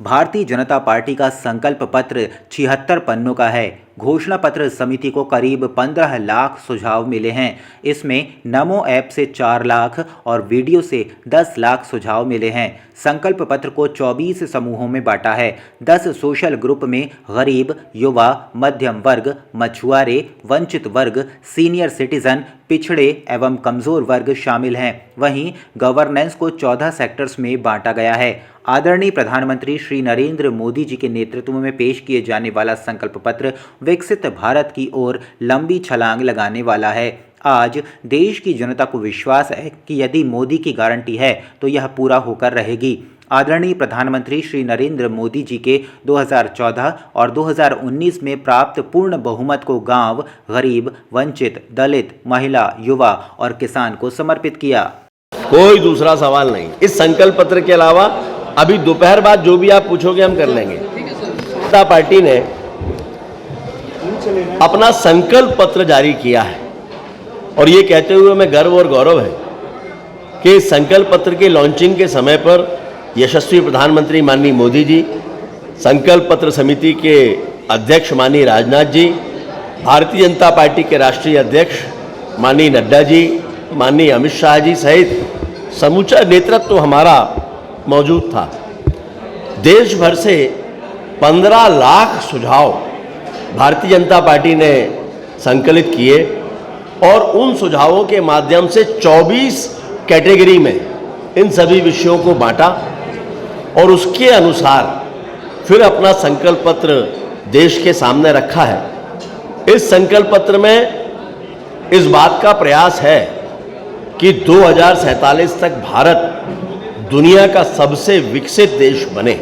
Bharatiya Janata party का संकल्प पत्र 76 पन्नों का है। घोषणा पत्र समिति को करीब 15 लाख सुझाव मिले हैं। इसमें नमो ऐप से 4 लाख और वीडियो से 10 लाख सुझाव मिले हैं। संकल्प पत्र को 24 समूहों में बांटा है। 10 सोशल ग्रुप में गरीब, युवा, मध्यम वर्ग, मछुआरे, वंचित वर्ग, सीनियर सिटीजन, पिछड़े एवं कमजोर वर्ग शामिल हैं। वहीं गवर्नेंस को 14 सेक्टर्स में बांटा गया है। आदरणीय प्रधानमंत्री श्री नरेंद्र मोदी जी के नेतृत्व में पेश किए जाने वाला संकल्प पत्र विकसित भारत की ओर लंबी छलांग लगाने वाला है। आज देश की जनता को विश्वास है कि यदि मोदी की गारंटी है तो यह पूरा होकर रहेगी। आदरणीय प्रधानमंत्री श्री नरेंद्र मोदी जी के 2014 और 2019 में प्राप्त पूर्ण बहुमत को गांव, गरीब, वंचित, दलित, महिला, युवा और किसान को समर्पित किया। कोई दूसरा सवाल नहीं। इस संकल्प पत्र के अलावा अभी दोपहर बाद जो भी आप पूछोगे हम कर लेंगे। जनता पार्टी ने अपना संकल्प पत्र जारी किया है और ये कहते हुए हमें गर्व और गौरव है कि संकल्प पत्र के लॉन्चिंग के समय पर यशस्वी प्रधानमंत्री माननीय मोदी जी, संकल्प पत्र समिति के अध्यक्ष माननीय राजनाथ जी, भारतीय जनता पार्टी के राष्ट्रीय अध्यक्ष माननीय नड्डा जी, माननीय अमित शाह जी सहित समूचा नेतृत्व हमारा मौजूद था। देश भर से 15 लाख सुझाव भारतीय जनता पार्टी ने संकलित किए और उन सुझावों के माध्यम से 24 कैटेगरी में इन सभी विषयों को बांटा और उसके अनुसार फिर अपना संकल्प पत्र देश के सामने रखा है। इस संकल्प पत्र में इस बात का प्रयास है कि 2047 तक भारत दुनिया का सबसे विकसित देश बने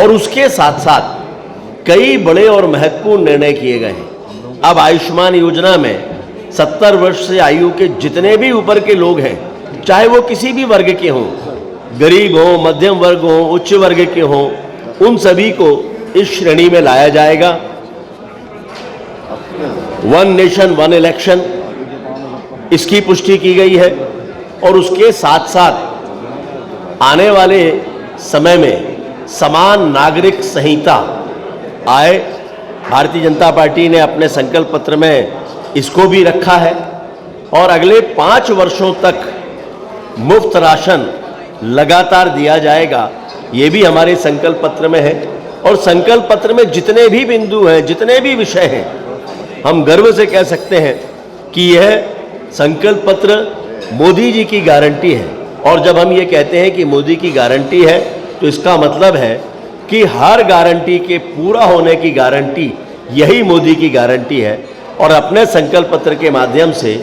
और उसके साथ साथ कई बड़े और महत्वपूर्ण निर्णय किए गए हैं। अब आयुष्मान योजना में 70 वर्ष से आयु के जितने भी ऊपर के लोग हैं, चाहे वो किसी भी वर्ग के हों, गरीब हों, मध्यम वर्ग हों, उच्च वर्ग के हों, उन सभी को इस श्रेणी में लाया जाएगा। वन नेशन वन इलेक्शन, इसकी पुष्टि की गई है और उसके साथ साथ आने वाले समय में समान नागरिक संहिता आए। भारतीय जनता पार्टी ने अपने संकल्प पत्र में इसको भी रखा है और अगले 5 वर्षों तक मुफ्त राशन लगातार दिया जाएगा, ये भी हमारे संकल्प पत्र में है। और संकल्प पत्र में जितने भी बिंदु हैं, जितने भी विषय हैं, हम गर्व से कह सकते हैं कि यह संकल्प पत्र मोदी जी की गारंटी है। और जब हम ये कहते हैं कि मोदी की गारंटी है तो इसका मतलब है कि हर गारंटी के पूरा होने की गारंटी यही मोदी की गारंटी है। और अपने संकल्प पत्र के माध्यम से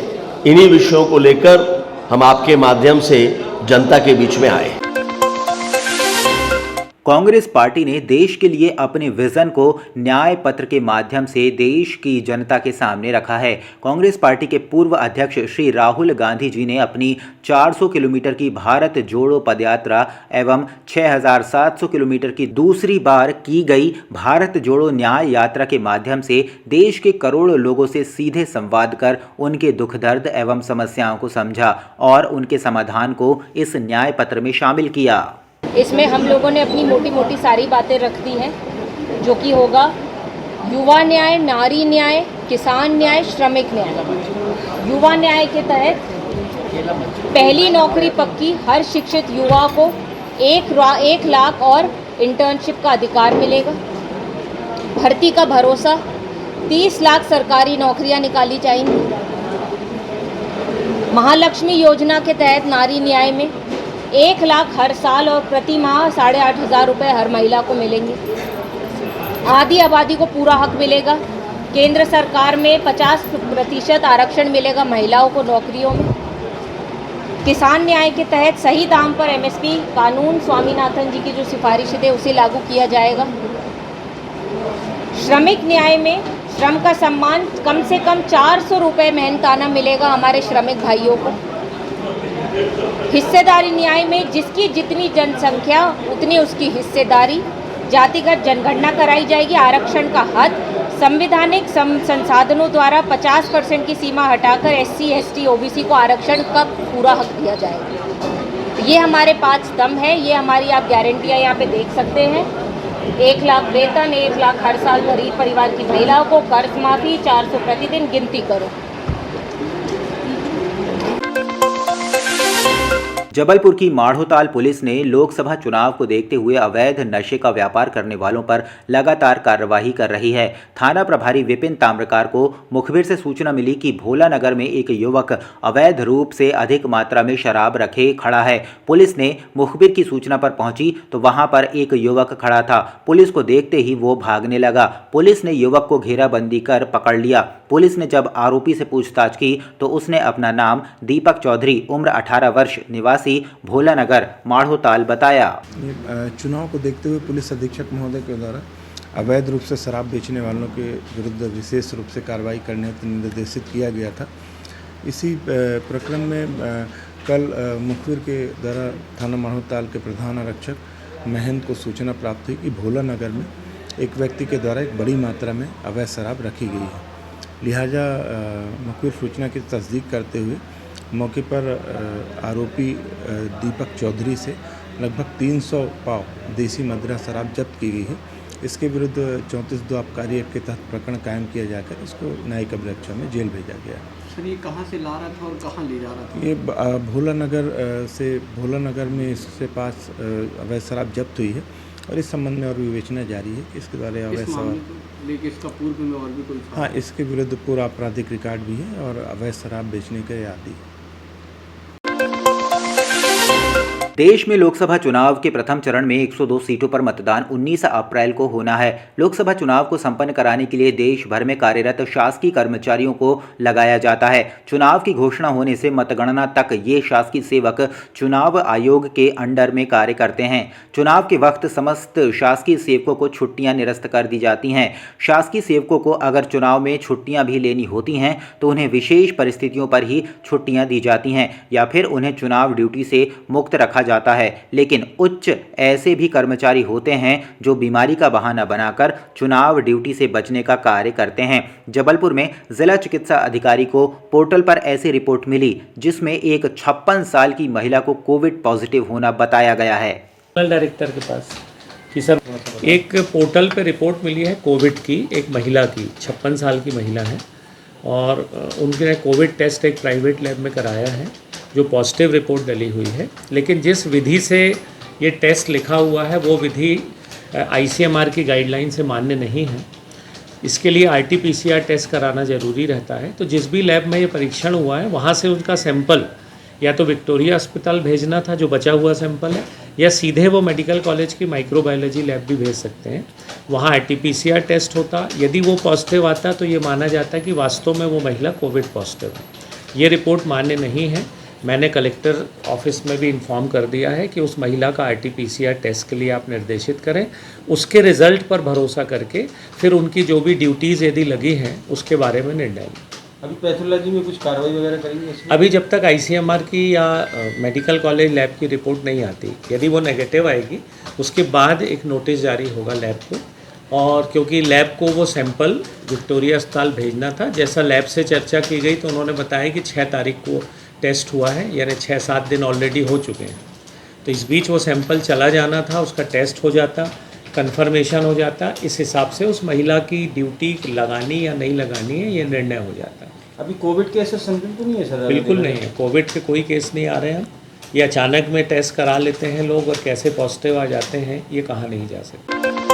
इन्हीं विषयों को लेकर हम आपके माध्यम से जनता के बीच में आए। कांग्रेस पार्टी ने देश के लिए अपने विजन को न्याय पत्र के माध्यम से देश की जनता के सामने रखा है। कांग्रेस पार्टी के पूर्व अध्यक्ष श्री राहुल गांधी जी ने अपनी 400 किलोमीटर की भारत जोड़ो पदयात्रा एवं 6700 किलोमीटर की दूसरी बार की गई भारत जोड़ो न्याय यात्रा के माध्यम से देश के करोड़ों लोगों से सीधे संवाद कर उनके दुख दर्द एवं समस्याओं को समझा और उनके समाधान को इस न्याय पत्र में शामिल किया। इसमें हम लोगों ने अपनी मोटी मोटी सारी बातें रख दी हैं, जो कि होगा युवा न्याय, नारी न्याय, किसान न्याय, श्रमिक न्याय। युवा न्याय के तहत पहली नौकरी पक्की, हर शिक्षित युवा को 1 लाख और इंटर्नशिप का अधिकार मिलेगा। भर्ती का भरोसा, 30 लाख सरकारी नौकरियां निकाली जाएंगी। महालक्ष्मी योजना के तहत नारी न्याय में 1 लाख हर साल और प्रति माह 8,500 रुपये हर महिला को मिलेंगे। आधी आबादी को पूरा हक मिलेगा। केंद्र सरकार में 50% आरक्षण मिलेगा महिलाओं को नौकरियों में। किसान न्याय के तहत सही दाम पर MSP कानून स्वामीनाथन जी की जो सिफारिश है उसे लागू किया जाएगा। श्रमिक न्याय में श्रम का सम्मान, कम से कम 400 रुपये मेहनताना मिलेगा हमारे श्रमिक भाइयों को। हिस्सेदारी न्याय में जिसकी जितनी जनसंख्या उतनी उसकी हिस्सेदारी, जातिगत जनगणना कराई जाएगी। आरक्षण का हद संवैधानिक संसाधनों द्वारा 50% की सीमा हटाकर SC, ST, OBC को आरक्षण का पूरा हक दिया जाएगा। ये हमारे 5 स्तंभ हैं, ये हमारी आप गारंटियाँ यहाँ पे देख सकते हैं। 1 लाख वेतन, 1 लाख हर साल गरीब परिवार की महिलाओं को, कर्ज माफ़ी, 400 प्रतिदिन, गिनती करो। जबलपुर की माढ़ोताल पुलिस ने लोकसभा चुनाव को देखते हुए अवैध नशे का व्यापार करने वालों पर लगातार कार्रवाई कर रही है। थाना प्रभारी विपिन ताम्रकार को मुखबिर से सूचना मिली कि भोला नगर में एक युवक अवैध रूप से अधिक मात्रा में शराब रखे खड़ा है। पुलिस ने मुखबिर की सूचना पर पहुंची तो वहां पर एक युवक खड़ा था। पुलिस को देखते ही वो भागने लगा। पुलिस ने युवक को घेराबंदी कर पकड़ लिया। पुलिस ने जब आरोपी से पूछताछ की तो उसने अपना नाम दीपक चौधरी, उम्र 18 वर्ष, निवासी भोला नगर, माढ़ोताल बताया। चुनाव को देखते हुए पुलिस अधीक्षक महोदय के द्वारा अवैध रूप से शराब बेचने वालों के विरुद्ध विशेष रूप से कार्रवाई करने हेतु निर्देशित किया गया था। इसी प्रक्रम में कल मुखबिर के द्वारा थाना माढ़ोताल के प्रधान आरक्षक महेंद्र को सूचना प्राप्त हुई कि भोला नगर में एक व्यक्ति के द्वारा एक बड़ी मात्रा में अवैध शराब रखी गई है। लिहाजा मुखबिर सूचना की तस्दीक करते हुए मौके पर आरोपी दीपक चौधरी से लगभग 300 पाव देसी मदिरा शराब जब्त की गई है। इसके विरुद्ध 34(2) आबकारी एक्ट के तहत प्रकरण कायम किया जाकर इसको न्यायिक अभिरक्षा में जेल भेजा गया। सर, ये कहाँ से ला रहा था और कहाँ ले जा रहा था? ये भोला नगर में इसके पास अवैध शराब जब्त हुई है और इस संबंध में और विवेचना जारी है कि इसके द्वारा अवैध शराब, लेकिन इसका पूर्व में और भी कोई? हाँ, इसके विरुद्ध पूरा आपराधिक रिकॉर्ड भी है और अवैध शराब बेचने के आदि। देश में लोकसभा चुनाव के प्रथम चरण में 102 सीटों पर मतदान 19 अप्रैल को होना है। लोकसभा चुनाव को संपन्न कराने के लिए देश भर में कार्यरत शासकीय कर्मचारियों को लगाया जाता है। चुनाव की घोषणा होने से मतगणना तक ये शासकीय सेवक चुनाव आयोग के अंडर में कार्य करते हैं। चुनाव के वक्त समस्त शासकीय सेवकों को छुट्टियां निरस्त कर दी जाती हैं। शासकीय सेवकों को अगर चुनाव में छुट्टियां भी लेनी होती हैं तो उन्हें विशेष परिस्थितियों पर ही छुट्टियां दी जाती हैं या फिर उन्हें चुनाव ड्यूटी से मुक्त रखा जाता है। लेकिन उच्च ऐसे भी कर्मचारी होते हैं जो बीमारी का बहाना बनाकर चुनाव ड्यूटी से बचने का कार्य करते हैं। जबलपुर में जिला चिकित्सा अधिकारी को पोर्टल पर ऐसी रिपोर्ट मिली जिसमें एक 56 साल की महिला को कोविड पॉजिटिव होना बताया गया है। डायरेक्टर के पास कि सर एक पोर्टल पे रिपोर्ट मिली है कोविड की, एक महिला की, 56 साल की महिला है और उनके कोविड टेस्ट एक प्राइवेट लैब में कराया है जो पॉजिटिव रिपोर्ट डली हुई है। लेकिन जिस विधि से ये टेस्ट लिखा हुआ है वो विधि ICMR की गाइडलाइन से मान्य नहीं है। इसके लिए RT-PCR टेस्ट कराना ज़रूरी रहता है। तो जिस भी लैब में ये परीक्षण हुआ है वहाँ से उनका सैंपल या तो विक्टोरिया अस्पताल भेजना था जो बचा हुआ सैंपल है, या सीधे वो मेडिकल कॉलेज की माइक्रोबायोलॉजी लैब भी भेज सकते हैं। वहाँ RT-PCR टेस्ट होता, यदि वो पॉजिटिव आता तो ये माना जाता कि वास्तव में वो महिला कोविड पॉजिटिव है। ये रिपोर्ट मान्य नहीं है। मैंने कलेक्टर ऑफिस में भी इन्फॉर्म कर दिया है कि उस महिला का RT-PCR टेस्ट के लिए आप निर्देशित करें। उसके रिज़ल्ट पर भरोसा करके फिर उनकी जो भी ड्यूटीज़ यदि लगी हैं उसके बारे में निर्णय लें। अभी पैथोलॉजी में कुछ कार्रवाई वगैरह करेंगे? अभी जब तक ICMR की या मेडिकल कॉलेज लैब की रिपोर्ट नहीं आती, यदि वो नेगेटिव आएगी उसके बाद एक नोटिस जारी होगा लैब को। और क्योंकि लैब को वो सैंपल विक्टोरिया अस्पताल भेजना था, जैसा लैब से चर्चा की गई तो उन्होंने बताया कि 6 तारीख को टेस्ट हुआ है, यानी 6-7 दिन ऑलरेडी हो चुके हैं। तो इस बीच वो सैंपल चला जाना था, उसका टेस्ट हो जाता, कन्फर्मेशन हो जाता, इस हिसाब से उस महिला की ड्यूटी लगानी या नहीं लगानी है ये निर्णय हो जाता। अभी कोविड के ऐसे संक्रमण तो नहीं है सर? बिल्कुल नहीं है, कोविड के कोई केस नहीं आ रहे हैं। ये अचानक में टेस्ट करा लेते हैं लोग और कैसे पॉजिटिव आ जाते हैं ये कहा नहीं जा सकता।